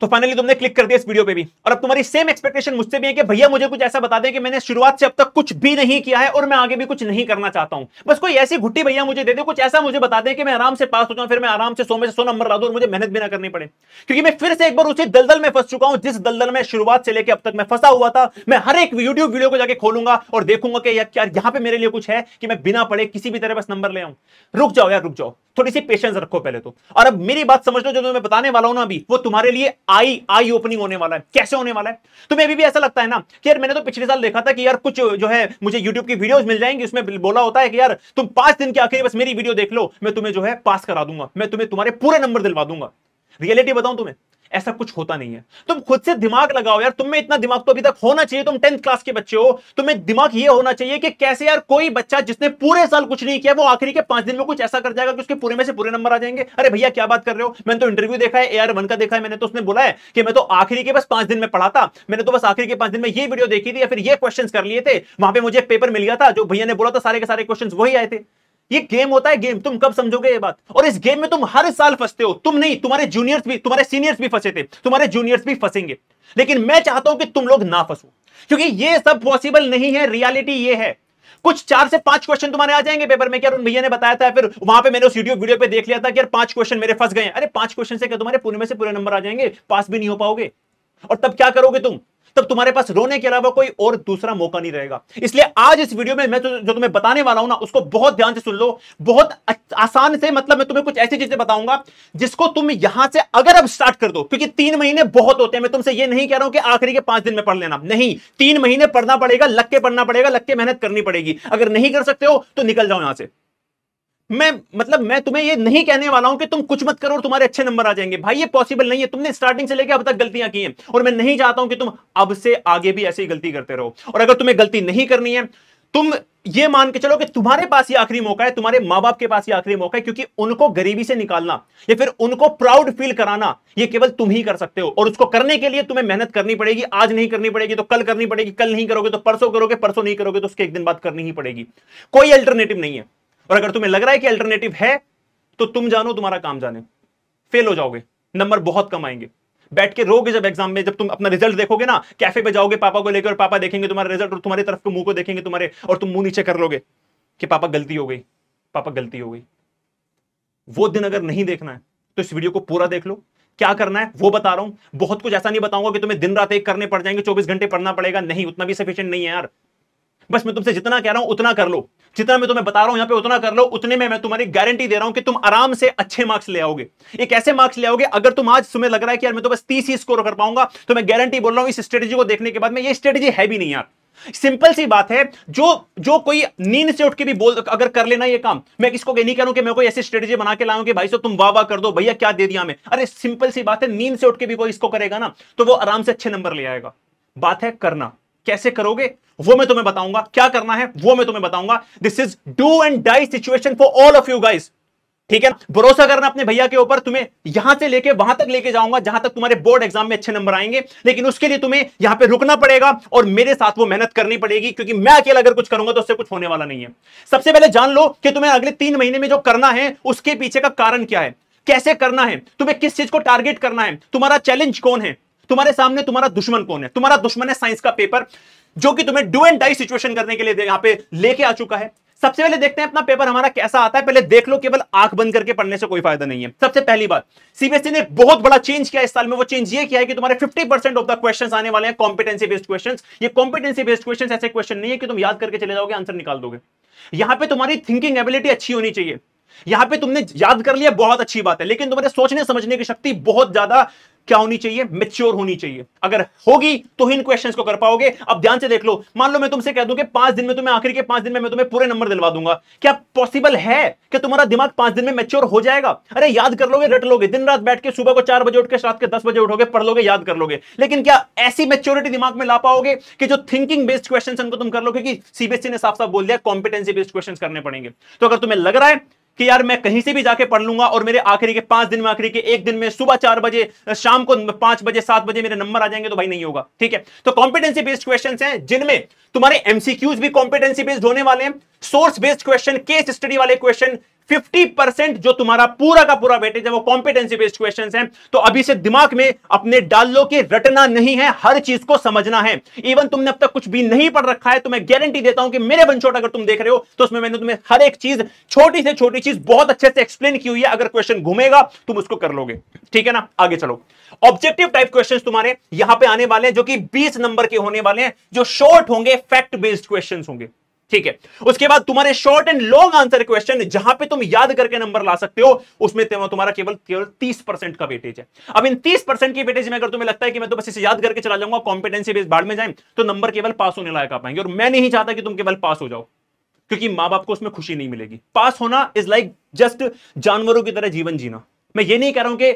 तो फाइनली तुमने क्लिक कर दिया इस वीडियो पे भी, और अब तुम्हारी सेम एक्सपेक्टेशन मुझसे भी है कि भैया मुझे कुछ ऐसा बता दें कि मैंने शुरुआत से अब तक कुछ भी नहीं किया है और मैं आगे भी कुछ नहीं करना चाहता हूं, बस कोई ऐसी घुट्टी भैया मुझे दे दे, कुछ ऐसा मुझे बता दें कि मैं आराम से पास हो जाऊं, फिर मैं आराम से 100 में से 100 नंबर ला दूं और मुझे मेहनत भी ना करनी पड़े। क्योंकि मैं फिर से एक बार उसी दलदल में फंस चुका हूं जिस दलदल में शुरुआत से लेकर अब तक मैं फंसा हुआ था। मैं हर एक यूट्यूब वीडियो को जाके खोलूंगा और देखूंगा कि यार यहां पे मेरे लिए कुछ है कि मैं बिना पढ़े किसी भी तरह बस नंबर ले आऊं। रुक जाओ यार, रुक जाओ, थोड़ी सी पेशेंस रखो पहले तो। और अब मेरी बात समझ लो, जो मैं बताने वाला हूं ना अभी, वो तुम्हारे लिए आई ओपनिंग होने वाला है। कैसे होने वाला है? तुम्हें अभी भी ऐसा लगता है ना कि यार मैंने तो पिछले साल देखा था कि यार कुछ जो है मुझे YouTube की वीडियोस मिल जाएंगी, उसमें बोला होता है कि यार तुम 5 दिन के आखिर बस मेरी वीडियो देख लो, मैं तुम्हें जो है पास करा दूंगा, मैं तुम्हें तुम्हारे पूरे नंबर दिलवा दूंगा। रियलिटी बताऊं तुम्हें, ऐसा कुछ होता नहीं है। तुम खुद से दिमाग लगाओ यार, तुम में इतना दिमाग तो अभी तक होना चाहिए। तुम 10th क्लास के बच्चे हो, तुम्हें दिमाग ये होना चाहिए कि कैसे यार कोई बच्चा जिसने पूरे साल कुछ नहीं किया वो आखिरी के 5 दिन में कुछ ऐसा कर जाएगा कि उसके पूरे में से पूरे नंबर आ जाएंगे। अरे भैया क्या बात कर रहे हो, मैंने तो इंटरव्यू देखा है AR1 का देखा है, मैंने तो उसने बोला है कि मैं तो आखिरी के बस 5 दिन में पढ़ा था, मैंने तो बस आखिरी के 5 दिन में ये वीडियो देखी थी या फिर ये क्वेश्चन कर लिए थे, वहां पे मुझे एक पेपर मिल गया था, जो भैया ने बोला था सारे के सारे क्वेश्चन वही आए थे। ये गेम होता है, गेम। तुम कब समझोगे ये बात? और इस गेम में तुम हर साल फंसते हो। तुम नहीं, तुम्हारे जूनियर्स भी, तुम्हारे सीनियर्स भी फंसे थे, तुम्हारे जूनियर्स भी फंसेंगे। लेकिन मैं चाहता हूं कि तुम लोग ना फंसो, क्योंकि ये सब पॉसिबल नहीं है। रियलिटी ये है, कुछ 4 से 5 क्वेश्चन तुम्हारे आ जाएंगे पेपर में, क्या उन भैया ने बताया था, फिर वहां पे मैंने उस यूट्यूब वीडियो पे देख लिया था कि यार 5 क्वेश्चन मेरे फंस गए हैं। अरे 5 क्वेश्चन से क्या तुम्हारे पूरे में से पूरे नंबर आ जाएंगे? पास भी नहीं हो पाओगे। और तब क्या करोगे तुम? तब तुम्हारे पास रोने के अलावा कोई और दूसरा मौका नहीं रहेगा। इसलिए आज इस वीडियो में मैं जो तुम्हें बताने वाला हूं ना, उसको बहुत ध्यान से सुन लो। बहुत आसान से, मतलब मैं तुम्हें कुछ ऐसी चीजें बताऊंगा जिसको तुम यहां से अगर अब स्टार्ट कर दो, क्योंकि 3 महीने बहुत होते हैं। मैं तुमसे ये नहीं कह रहा हूं कि आखिरी के 5 दिन में पढ़ लेना, नहीं, 3 महीने पढ़ना पड़ेगा, लग के पढ़ना पड़ेगा, लग के मेहनत करनी पड़ेगी। अगर नहीं कर सकते हो तो निकल जाओ यहां से। मैं तुम्हें ये नहीं कहने वाला हूं कि तुम कुछ मत करो और तुम्हारे अच्छे नंबर आ जाएंगे। भाई ये पॉसिबल नहीं है। तुमने स्टार्टिंग से लेकर अब तक गलतियां की हैं, और मैं नहीं चाहता हूं कि तुम अब से आगे भी ऐसी गलती करते रहो। और अगर तुम्हें गलती नहीं करनी है, तुम ये मान के चलो कि तुम्हारे पास ये आखिरी मौका है, तुम्हारे मां बाप के पास ये आखिरी मौका है, क्योंकि उनको गरीबी से निकालना या फिर उनको प्राउड फील कराना ये केवल तुम ही कर सकते हो। और उसको करने के लिए तुम्हें मेहनत करनी पड़ेगी। आज नहीं करनी पड़ेगी तो कल करनी पड़ेगी, कल नहीं करोगे तो परसों करोगे, परसों नहीं करोगे तो उसके एक दिन बाद करनी ही पड़ेगी। कोई अल्टरनेटिव नहीं है। और अगर तुम्हें लग रहा है कि अल्टरनेटिव है तो तुम जानो, तुम्हारा काम जाने। फेल हो जाओगे, नंबर बहुत कम आएंगे। बैठ के रोगे जब एग्जाम में, जब तुम अपना रिजल्ट देखोगे ना, कैफे पे जाओगे पापा को लेकर, और पापा देखेंगे तुम्हारा रिजल्ट और तुम्हारी तरफ के मुंह को देखेंगे तुम्हारे, और तुम मुंह नीचे कर लोगे कि पापा गलती हो गई, पापा गलती हो गई। वो दिन अगर नहीं देखना है तो इस वीडियो को पूरा देख लो। क्या करना है वो बता रहा हूं। बहुत कुछ ऐसा नहीं बताऊंगा कि तुम्हें दिन रात एक करने पड़ जाएंगे, 24 घंटे पढ़ना पड़ेगा, नहीं, उतना भी सफिशिएंट नहीं है यार। बस मैं तुमसे जितना कह रहा हूं उतना कर लो, जितना मैं तुम्हें बता रहा हूं यहां पे उतना कर लो। उतने में मैं तुम्हारी गारंटी दे रहा हूं कि तुम आराम से अच्छे मार्क्स ले आओगे। एक ऐसे मार्क्स ले आओगे, अगर तुम आज तुम्हें लग रहा है कि यार मैं तो बस 30 ही स्कोर कर पाऊंगा, तो मैं गारंटी बोल रहा हूं इस स्ट्रेटेजी को देखने के बाद में, ये स्ट्रेटेजी है भी नहीं यार। सिंपल सी बात है, जो कोई नींद से उठ के भी बोल अगर कर लेना ये काम, मैं किसको नहीं करूं कि मैं कोई ऐसी स्ट्रेटेजी बना के लाऊं कि भाई साहब तुम वाह वाह कर दो, भैया क्या दे दिया हमें। अरे सिंपल सी बात है, नींद से उठ के भी कोई इसको करेगा ना तो वो आराम से अच्छे नंबर ले आएगा। बात है करना। कैसे करोगे वो मैं तुम्हें बताऊंगा, क्या करना है वो मैं तुम्हें बताऊंगा। This is do and die situation for all of you guys, ठीक है? भरोसा करना अपने भैया के ऊपर। तुम्हें यहां से लेके वहां तक लेके जाऊंगा जहां तक तुम्हारे बोर्ड एग्जाम में अच्छे नंबर आएंगे, लेकिन उसके लिए तुम्हें यहां पे रुकना पड़ेगा और मेरे साथ वो मेहनत करनी पड़ेगी, क्योंकि मैं अकेला अगर कुछ करूंगा तो उससे कुछ होने वाला नहीं है। सबसे पहले जान लो कि तुम्हें अगले 3 महीने में जो करना है उसके पीछे का कारण क्या है, कैसे करना है, तुम्हें किस चीज को टारगेट करना है, तुम्हारा चैलेंज कौन है, तुम्हारे सामने तुम्हारा दुश्मन कौन है। तुम्हारा दुश्मन है साइंस का पेपर, जो कि तुम्हें डू एंड डाई सिचुएशन करने के लिए यहां पे लेके आ चुका है। सबसे पहले देखते हैं अपना पेपर हमारा कैसा आता है। पहले देख लो, केवल आंख बंद करके पढ़ने से कोई फायदा नहीं है। सबसे पहली बात, सीबीएसई ने बहुत बड़ा चेंज किया इस साल में। वो चेंज ये किया है कि तुम्हारे 50% ऑफ द क्वेश्चंस आने वाले हैं कॉम्पिटेंसी बेस्ड क्वेश्चंस। ये कॉम्पिटेंसी बेस्ड क्वेश्चंस ऐसे क्वेश्चन नहीं है कि तुम याद करके चले जाओगे, आंसर निकाल दोगे। यहां पे तुम्हारी थिंकिंग एबिलिटी अच्छी होनी चाहिए। यहां पे तुमने याद कर लिया, बहुत अच्छी बात है, लेकिन तुम्हारे सोचने समझने की शक्ति बहुत ज्यादा क्या होनी चाहिए, मैच्योर होनी चाहिए। अगर होगी तो इन क्वेश्चंस को कर पाओगे। अब ध्यान से देख लो, मान लो मैं तुमसे कह दूं कि 5 दिन में तुम्हें, आखिर के 5 दिन में मैं तुम्हें पूरे नंबर दिलवा दूंगा। क्या पॉसिबल है कि तुम्हारा दिमाग 5 दिन में मैच्योर हो जाएगा? अरे याद कर लोगे, रट लोगे, दिन रात बैठ के सुबह को 4 बजे उठ के रात के 10 बजे उठोगे, पढ़ लोगे, याद कर लोगे, लेकिन क्या ऐसी मैच्योरिटी दिमाग में ला पाओगे कि जो थिंकिंग बेस्ड क्वेश्चंस उनको तुम कर लो? क्योंकि सीबीएसई ने साफ साफ बोल दिया कॉम्पिटेंसी बेस्ड क्वेश्चंस करने पड़ेंगे। तो अगर तुम्हें लग रहा है कि यार मैं कहीं से भी जाके पढ़ लूंगा और मेरे आखिरी के 5 दिन में, आखिरी के एक दिन में सुबह 4 बजे, शाम को 5 बजे, 7 बजे मेरे नंबर आ जाएंगे, तो भाई नहीं होगा, ठीक है? तो कॉम्पिटेंसी बेस्ड क्वेश्चंस हैं जिनमें तुम्हारे एमसीक्यूज भी कॉम्पिटेंसी बेस्ड होने वाले हैं, source based question, case study वाले क्वेश्चन, 50% जो तुम्हारा पूरा का पूरा वेटेज है वो कॉम्पिटेंसी बेस्ड क्वेश्चंस हैं। तो अभी से दिमाग में अपने डाल लो कि रटना नहीं है, हर चीज को समझना है। इवन तुमने अब तक कुछ भी नहीं पढ़ रखा है तो मैं गारंटी देता हूं कि मेरे वन शॉट अगर तुम देख रहे हो तो उसमें मैंने तुम्हें हर एक चीज, छोटी से छोटी चीज बहुत अच्छे से एक्सप्लेन की हुई है। अगर क्वेश्चन घूमेगा तुम उसको कर लोगे, ठीक है ना। आगे चलो, ऑब्जेक्टिव टाइप क्वेश्चंस तुम्हारे यहां पे आने वाले हैं जो कि 20 नंबर के होने वाले हैं, जो शॉर्ट होंगे, फैक्ट बेस्ड क्वेश्चंस होंगे, ठीक है। उसके बाद तुम्हारे short and long answer question जहां पे तुम याद करके नंबर ला सकते हो, उसमें तुम्हारा केवल 30% का वेटेज है। अब इन 30% की वेटेज में अगर तुम्हें लगता है कि मैं तो बस इसे याद करके चला जाऊंगा, कॉम्पिटेंसी बेस्ड भाड़ में जाए, तो नंबर केवल पास होने लायक आ पाएंगे। और मैं नहीं चाहता कि तुम केवल पास हो जाओ, क्योंकि मां बाप को उसमें खुशी नहीं मिलेगी। पास होना इज लाइक जस्ट जानवरों की तरह जीवन जीना। मैं ये नहीं कह रहा हूं कि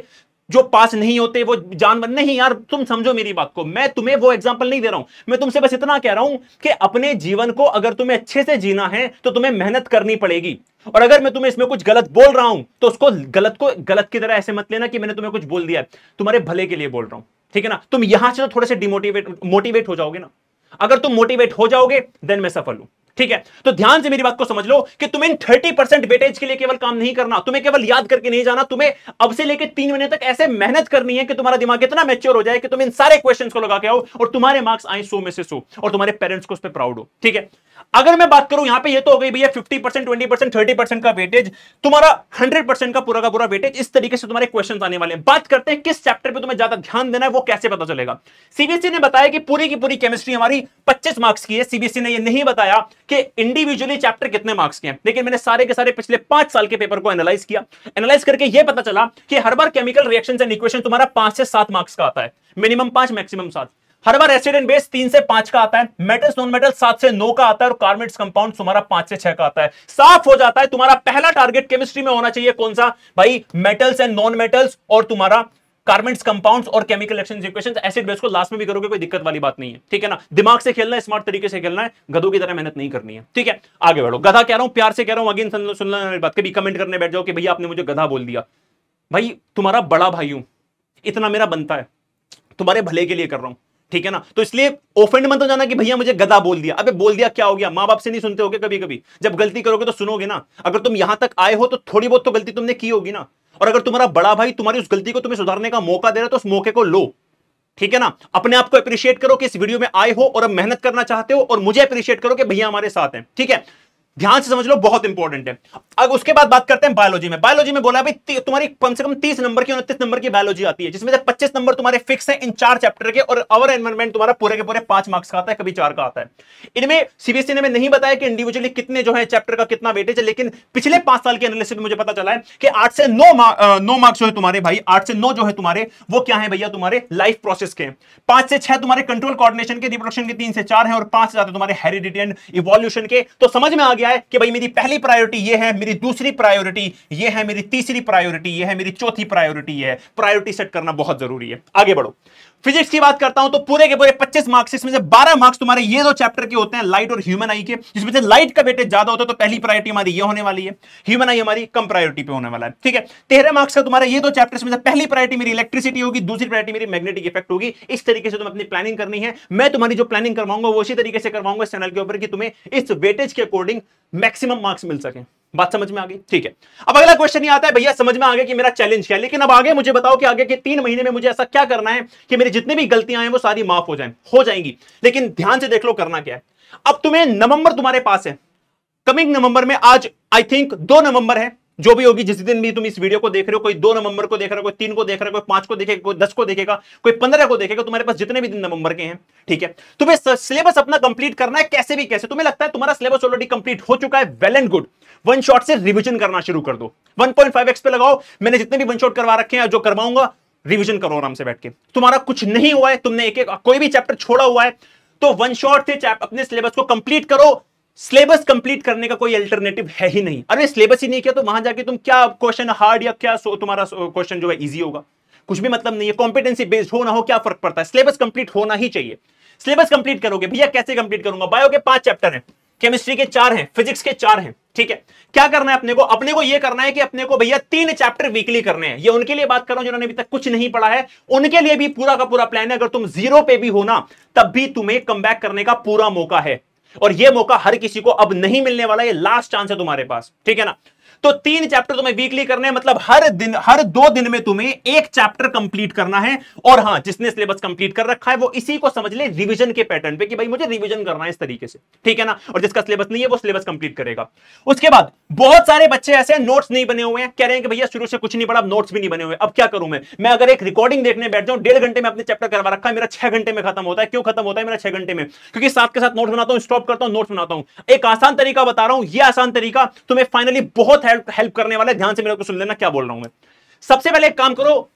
जो पास नहीं होते वो जानवर नहीं, यार तुम समझो मेरी बात को, मैं तुम्हें वो एग्जांपल नहीं दे रहा हूं। मैं तुमसे बस इतना कह रहा हूं कि अपने जीवन को अगर तुम्हें अच्छे से जीना है तो तुम्हें मेहनत करनी पड़ेगी। और अगर मैं तुम्हें इसमें कुछ गलत बोल रहा हूं तो उसको गलत की तरह ऐसे मत लेना कि मैंने तुम्हें कुछ बोल दिया है, तुम्हारे भले के लिए बोल रहा हूं, ठीक है ना। तुम यहां से तो थोड़े से मोटिवेट हो जाओगे ना। अगर तुम मोटिवेट हो जाओगे देन मैं सफल हूं, ठीक है। तो ध्यान से मेरी बात को समझ लो कि तुम्हें इन 30% वेटेज के लिए केवल काम नहीं करना, तुम्हें केवल याद करके नहीं जाना, तुम्हें अब से लेकर 3 महीने तक ऐसे मेहनत करनी है कि तुम्हारा दिमाग इतना मैच्योर हो जाए कि तुम इन सारे क्वेश्चंस को लगा के आओ और तुम्हारे मार्क्स आए 100 में से 100 और तुम्हारे पेरेंट्स को उस पर प्राउड हो, ठीक है। अगर मैं बात करूं यहां पे, ये तो हो गई भैया 50%, 20%, 30% का वेटेज, तुम्हारा 100% का पूरा वेटेज। इस तरीके से तुम्हारे क्वेश्चंस आने वाले हैं। बात करते हैं किस चैप्टर पे तुम्हें ज्यादा ध्यान देना है, वो कैसे पता चलेगा। सीबीएसई ने बताया कि पूरी की पूरी केमिस्ट्री हमारी 25 मार्क्स की है। सीबीएसई ने ये नहीं बताया कि इंडिविजुअली चैप्टर कितने मार्क्स के हैं, लेकिन मैंने सारे के सारे पिछले 5 साल के पेपर को एनालाइज किया। एनालाइज करके यह पता चला कि हर बार केमिकल रिएक्शंस एंड इक्वेशन तुम्हारा 5 से 7 मार्क्स का आता है, minimum 5 maximum 7। Her bar acid and base 3 से 5 का आता है, मेटल्स नॉन मेटल 7 से 9 का आता है और कार्बोनेट्स कंपाउंड तुम्हारा 5 से 6 का आता है। साफ हो जाता है तुम्हारा पहला टारगेट केमिस्ट्री में होना चाहिए कौन सा भाई, मेटल्स एंड नॉन मेटल्स और तुम्हारा कार्बोनेट्स कंपाउंड्स और chemical reactions equations. Acid base को लास्ट में भी करोगे, कोई दिक्कत वाली बात नहीं है, ठीक है ना। दिमाग से खेलना है, स्मार्ट तरीके से खेलना है, गधों की तरह मेहनत नहीं करनी है, ठीक है। आगे बढ़ो। गधा कह रहा हूं, प्यार से कह रहा हूं, अगेन सुनना मेरी बात, कभी कमेंट करने बैठ जाओ कि भैया आपने मुझे गधा बोल दिया। भाई तुम्हारा बड़ा भाई हूं, इतना मेरा बनता है, तुम्हारे भले के लिए कर रहा हूं, ठीक है ना। तो इसलिए ऑफेंड मत हो जाना कि भैया मुझे गधा बोल दिया। अबे बोल दिया क्या हो गया, मां बाप से नहीं सुनते होगे कभी कभी, जब गलती करोगे तो सुनोगे ना। अगर तुम यहां तक आए हो तो थोड़ी बहुत तो गलती तुमने की होगी ना। और अगर तुम्हारा बड़ा भाई तुम्हारी उस गलती को तुम्हें सुधारने का मौका दे रहा है तो उस मौके को लो, ठीक है ना। अपने आप को अप्रिशिएट करो कि इस वीडियो में आए हो और अब मेहनत करना चाहते हो, और मुझे अप्रिशिएट करो कि भैया हमारे साथ हैं, ठीक है। ध्यान से समझ लो, बहुत इंपॉर्टेंट है। अब उसके बाद बात करते हैं बायोलॉजी में। बायोलॉजी में बोला भाई तुम्हारी कम से कम 30 नंबर की 29 नंबर की बायोलॉजी आती है, जिसमें से 25 नंबर तुम्हारे फिक्स हैं इन 4 चैप्टर के, और अवर एनवायरनमेंट तुम्हारा पूरे के पूरे 5 मार्क्स का आता है, कभी 4 का आता है। इनमें सीबीएसई ने नहीं बताया कि इंडिविजुअली कितने जो है चैप्टर का कितना वेटेज है, लेकिन पिछले 5 साल के एनालिसिस में मुझे पता चला है कि 8 से 9 मार्क्स जो है तुम्हारे भाई, 8 से 9 जो है तुम्हारे, वो क्या है भैया, तुम्हारे लाइफ प्रोसेस के। 5 से 6 तुम्हारे कंट्रोल कोऑर्डिनेशन के, रिप्रोडक्शन के 3 से 4 हैं, और 5 से ज्यादा तुम्हारे हेरिडिटी एंड इवोल्यूशन के। तो समझ में आ गया है कि भाई मेरी पहली प्रायोरिटी ये है, मेरी दूसरी प्रायोरिटी ये है, मेरी तीसरी प्रायोरिटी ये है, मेरी चौथी प्रायोरिटी ये है। प्रायोरिटी सेट करना बहुत जरूरी है। आगे बढ़ो। फिजिक्स की बात करता हूं तो पूरे के पूरे 25 मार्क्स, इसमें से 12 मार्क्स तुम्हारे ये 2 चैप्टर के होते हैं, लाइट और ह्यूमन आई के, जिसमें से लाइट का वेटेज ज्यादा होता है तो पहली प्रायोरिटी हमारी ये होने वाली है, ह्यूमन आई हमारी कम प्रायोरिटी पे होने वाला है, ठीक है। 13 मार्क्स का तुम्हारे ये 2 चैप्टर्स में से पहली प्रायोरिटी मेरी इलेक्ट्रिसिटी होगी, दूसरी प्रायोरिटी मेरी मैग्नेटिक इफेक्ट होगी। इस तरीके से तुम्हें अपनी प्लानिंग करनी है। मैं तुम्हारी जो प्लानिंग करवाऊंगा वो उसी तरीके से करवाऊंगा इस चैनल के ऊपर कि तुम्हें इस वेटेज के अकॉर्डिंग मैक्सिमम मार्क्स मिल सके। बात समझ में आ गई, ठीक है। अब अगला क्वेश्चन ये आता है, भैया समझ में आ गया कि मेरा चैलेंज क्या है, लेकिन अब आगे मुझे बताओ कि आगे के 3 महीने में मुझे ऐसा क्या करना है कि मेरी जितनी भी गलतियां हैं वो सारी माफ हो जाएंगी। लेकिन ध्यान से देख लो करना क्या है। अब तुम्हें नवंबर तुम्हारे पास है, कमिंग नवंबर में, आज आई थिंक 2 नवंबर है, जो भी होगी जिस दिन भी तुम इस वीडियो को देख रहे हो, कोई 2 नवंबर को देख रहा है, कोई 3 को देख रहा है, कोई 5 को देखेगा, कोई 10 को देखेगा, कोई 15 को देखेगा, तुम्हारे पास जितने भी दिन नवंबर के हैं, ठीक है। तुम्हें सिलेबस अपना कंप्लीट करना है कैसे भी कैसे। तुम्हें लगता है तुम्हारा सिलेबस ऑलरेडी कंप्लीट हो चुका है, well and good. One shot से रिवीजन करना शुरू कर दो, 1.5x पे लगाओ। मैंने जितने भी वन शॉट करवा रखे हैं, जो करवाऊंगा, रिवीजन करो आराम से बैठ के। तुम्हारा कुछ नहीं हुआ है, तुमने एक कोई भी चैप्टर छोड़ा हुआ है, तो वन शॉट से अपने सिलेबस को कंप्लीट करो। सिलेबस कंप्लीट करने का कोई अल्टरनेटिव है ही नहीं। अरे सिलेबस ही नहीं किया तो वहां जाके तुम क्या क्वेश्चन हार्ड या क्या तुम्हारा क्वेश्चन जो है इजी होगा, कुछ भी मतलब नहीं है। कॉम्पिटेंसी बेस्ड हो ना हो क्या फर्क पड़ता है, सिलेबस कंप्लीट होना ही चाहिए। सिलेबस कंप्लीट करोगे भैया, कैसे कंप्लीट करूंगा। बायो के 5 चैप्टर हैं, केमिस्ट्री के 4 हैं, फिजिक्स के 4 हैं, ठीक है। क्या करना है अपने को यह करना है कि अपने को भैया 3 चैप्टर वीकली करने हैं। ये उनके लिए बात कर रहा हूं जिन्होंने अभी तक कुछ नहीं पढ़ा है, उनके लिए भी पूरा का पूरा प्लान है। अगर तुम 0 पे भी हो ना, तब भी तुम्हें कमबैक करने का पूरा मौका है, और यह मौका हर किसी को अब नहीं मिलने वाला, ये लास्ट चांस है तुम्हारे पास, ठीक है ना। तो 3 चैप्टर तुम्हें वीकली करने हैं, मतलब हर दिन, हर 2 दिन में तुम्हें एक चैप्टर कंप्लीट करना है। और हां, जिसने सिलेबस कंप्लीट कर रखा है वो इसी को समझ ले रिवीजन के पैटर्न पे कि भाई मुझे रिवीजन करना है इस तरीके से, ठीक है ना। और जिसका सिलेबस नहीं है वो सिलेबस कंप्लीट करेगा। उसके बाद बहुत सारे बच्चे ऐसे नोट्स नहीं बने हुए हैं, कह रहे हैं कि भैया शुरू से कुछ नहीं पढ़ा, अब नोट्स भी नहीं बने हुए, अब क्या करूं मैं अगर एक रिकॉर्डिंग देखने बैठ जाऊं 1.5 घंटे में अपने चैप्टर करवा रखा है, मेरा 6 घंटे में खत्म होता है। क्यों खत्म होता है मेरा 6 घंटे में? क्योंकि साथ के साथ नोट्स बनाता हूं, स्टॉप करता हूं, नोट्स बनाता हूं। एक आसान तरीका बता रहा हूं, यह आसान तरीका तुम्हें फाइनली बहुत हेल्प करने वाला है। ध्यान से मेरे को सुन लेना क्या बोल रहा हूं मैं। सबसे पहले एक काम करो,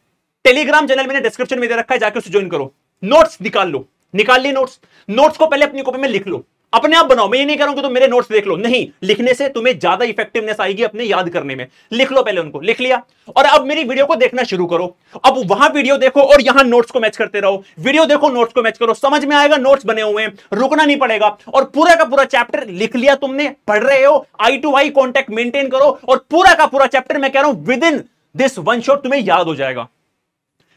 टेलीग्राम चैनल मैंने डिस्क्रिप्शन में दे रखा है, जाकर उसे ज्वाइन करो। नोट्स निकाल लो, निकाल लिए नोट्स को पहले अपनी कॉपी में लिख लो, अपने आप बनाओ। मैं ये नहीं कह रहा हूं कि तुम मेरे नोट्स देख लो, नहीं, लिखने से तुम्हें ज्यादा इफेक्टिवनेस आएगी अपने याद करने में। लिख लो पहले, उनको लिख लिया, और अब मेरी वीडियो को देखना शुरू करो। अब वहां वीडियो देखो और यहां नोट्स को मैच करते रहो, वीडियो देखो, नोट्स को मैच करो, समझ में आएगा, नोट्स बने हुए हैं, रुकना नहीं पड़ेगा। और पूरा का पूरा चैप्टर लिख लिया तुमने, पढ़ रहे हो, आई टू आई कॉन्टेक्ट मेंटेन करो, और पूरा का पूरा चैप्टर मैं कह रहा हूं with in this one shot तुम्हें याद हो जाएगा।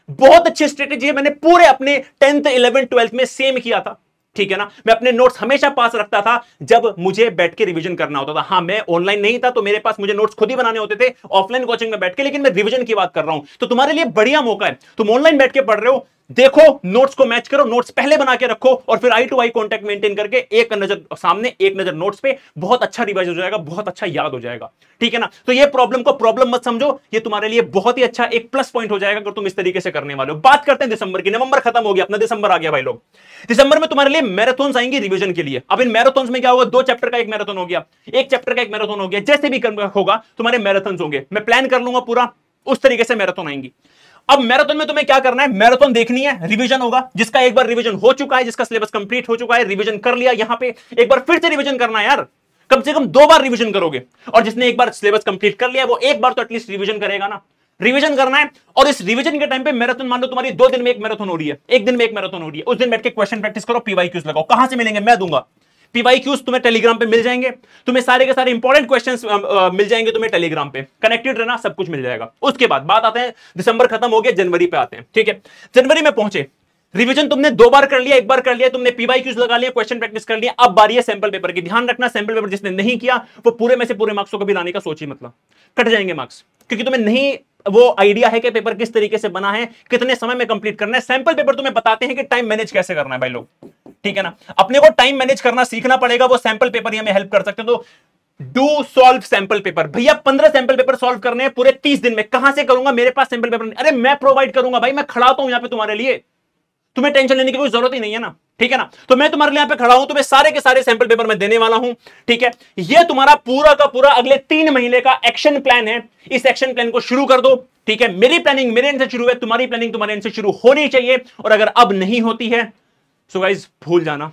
बहुत अच्छी स्ट्रेटेजी है, मैंने पूरे अपने 10th 11th 12th में सेम किया था, ठीक है ना। मैं अपने नोट्स हमेशा पास रखता था जब मुझे बैठ के रिवीजन करना होता था। हां, मैं ऑनलाइन नहीं था तो मेरे पास मुझे नोट्स खुद ही बनाने होते थे ऑफलाइन कोचिंग में बैठ के, लेकिन मैं रिवीजन की बात कर रहा हूं। तो तुम्हारे लिए बढ़िया मौका है, तुम ऑनलाइन बैठ के पढ़ रहे हो, देखो, नोट्स को मैच करो, नोट्स पहले बना के रखो, और फिर आई टू आई कॉन्टेक्ट मेंटेन करके एक नजर सामने, एक नजर नोट्स पे, बहुत अच्छा रिवाइज हो जाएगा, बहुत अच्छा याद हो जाएगा, ठीक है ना। तो ये प्रॉब्लम को प्रॉब्लम मत समझो, ये तुम्हारे लिए बहुत ही अच्छा एक प्लस पॉइंट हो जाएगा अगर तुम इस तरीके से करने वाले हो। बात करते हैं दिसंबर की। नवंबर खत्म हो गया अपना, दिसंबर आ गया भाई लोग। दिसंबर में तुम्हारे लिए मैराथन्स आएंगे रिवीजन के लिए। अब इन मैराथन्स में क्या होगा, 2 चैप्टर का एक मैराथन हो गया, एक चैप्टर का एक मैराथन हो गया, जैसे भी होगा तुम्हारे मैराथन्स होंगे, मैं प्लान कर लूंगा पूरा, उस तरीके से मैराथन आएंगी। अब मैराथन में तुम्हें क्या करना है, मैराथन देखनी है, रिवीजन होगा, जिसका एक बार रिवीजन हो चुका है, जिसका सिलेबस कंप्लीट हो चुका है, रिवीजन कर लिया, यहां पे एक बार फिर से रिवीजन करना है यार, कम से कम 2 बार रिवीजन करोगे। और जिसने एक बार सिलेबस कंप्लीट कर लिया वो एक बार तो एटलीस्ट रिवीजन करेगा ना, रिवीजन करना है। और इस रिवीजन के टाइम पे मैराथन, मान लो तुम्हारी 2 दिन में एक मैराथन हो रही है, एक दिन में एक मैराथन हो रही है, उस दिन बैठ के क्वेश्चन प्रैक्टिस करो, पीवाईक्यूज लगाओ। कहां से मिलेंगे, मैं दूंगा। पीवाईक्यूज तुम्हें टेलीग्राम पे मिल जाएंगे, तुम्हें सारे के सारे इंपॉर्टेंट क्वेश्चंस मिल जाएंगे तुम्हें टेलीग्राम पे, कनेक्टेड रहना, सब कुछ मिल जाएगा। उसके बाद बात आते हैं, दिसंबर खत्म हो गया, जनवरी पे आते हैं, ठीक है। जनवरी में पहुंचे, रिवीजन तुमने 2 बार कर लिया, एक बार कर लिया, तुमने पीवाईक्यूज लगा लिया, क्वेश्चन प्रैक्टिस कर लिया। अब बारी है सैंपल पेपर की। ध्यान रखना, सैंपल पेपर जिसने नहीं किया वो पूरे में से पूरे मार्क्स को कभी लाने का सोच ही मतलब, कट जाएंगे मार्क्स, क्योंकि तुम्हें नहीं वो आइडिया है कि पेपर किस तरीके से बना है, कितने समय में कंप्लीट करना है। सैंपल पेपर तुम्हें बताते हैं कि टाइम मैनेज कैसे करना है भाई लोग, ठीक है ना। अपने को टाइम मैनेज करना सीखना पड़ेगा, वो सैंपल पेपर ही हमें हेल्प कर सकते हैं। तो डू सॉल्व सैंपल पेपर। भैया 15 सैंपल पेपर सॉल्व करने हैं पूरे 30 दिन में, कहां से करूंगा, मेरे पास सैंपल पेपर नहीं। अरे मैं प्रोवाइड करूंगा भाई, मैं खड़ा हूं यहां पे तुम्हारे लिए, तुम्हें टेंशन लेने की कोई जरूरत ही नहीं है ना, ठीक है ना। तो मैं तुम्हारे लिए यहां पे खड़ा हूं, तुम्हें सारे के सारे सैंपल पेपर मैं देने वाला हूं, ठीक है। ये तुम्हारा पूरा का पूरा अगले 3 महीने का एक्शन प्लान है। इस एक्शन प्लान को शुरू कर दो, ठीक है। मेरी प्लानिंग मेरे एंड से शुरू है, तुम्हारी प्लानिंग तुम्हारे एंड से शुरू होनी चाहिए। और अगर अब नहीं होती है सो गाइस भूल जाना,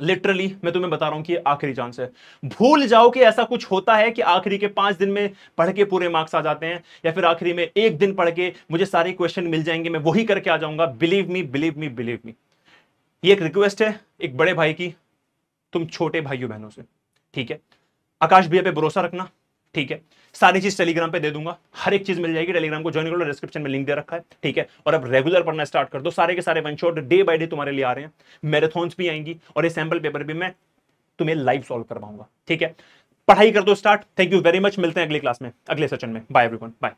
लिटरली मैं तुम्हें बता रहा हूं कि आखिरी चांस है। भूल जाओ कि ऐसा कुछ होता है कि आखिरी के 5 दिन में पढ़ के पूरे मार्क्स आ जाते हैं, या फिर आखिरी में 1 दिन पढ़ के मुझे सारे क्वेश्चन मिल जाएंगे, मैं वही करके आ जाऊंगा। Believe me, believe me, believe me. ये एक रिक्वेस्ट है एक बड़े भाई की, तुम छोटे भाइयों बहनों से, ठीक है। आकाश भैया पे भरोसा रखना, ठीक है। सारी चीज टेलीग्राम पे दे दूंगा, हर एक चीज मिल जाएगी। टेलीग्राम को ज्वाइन कर लो, डिस्क्रिप्शन में लिंक दे रखा है, ठीक है। और अब रेगुलर पढ़ना स्टार्ट कर दो, सारे के सारे one shot day by day तुम्हारे लिए आ रहे हैं। मैराथन्स भी आएंगी और ये सैंपल पेपर भी मैं तुम्हें लाइव सॉल्व करवाऊंगा, ठीक है। पढ़ाई कर दो start. Thank you very much, मिलते हैं अगली क्लास में, अगले सेशन में। Bye everyone, bye.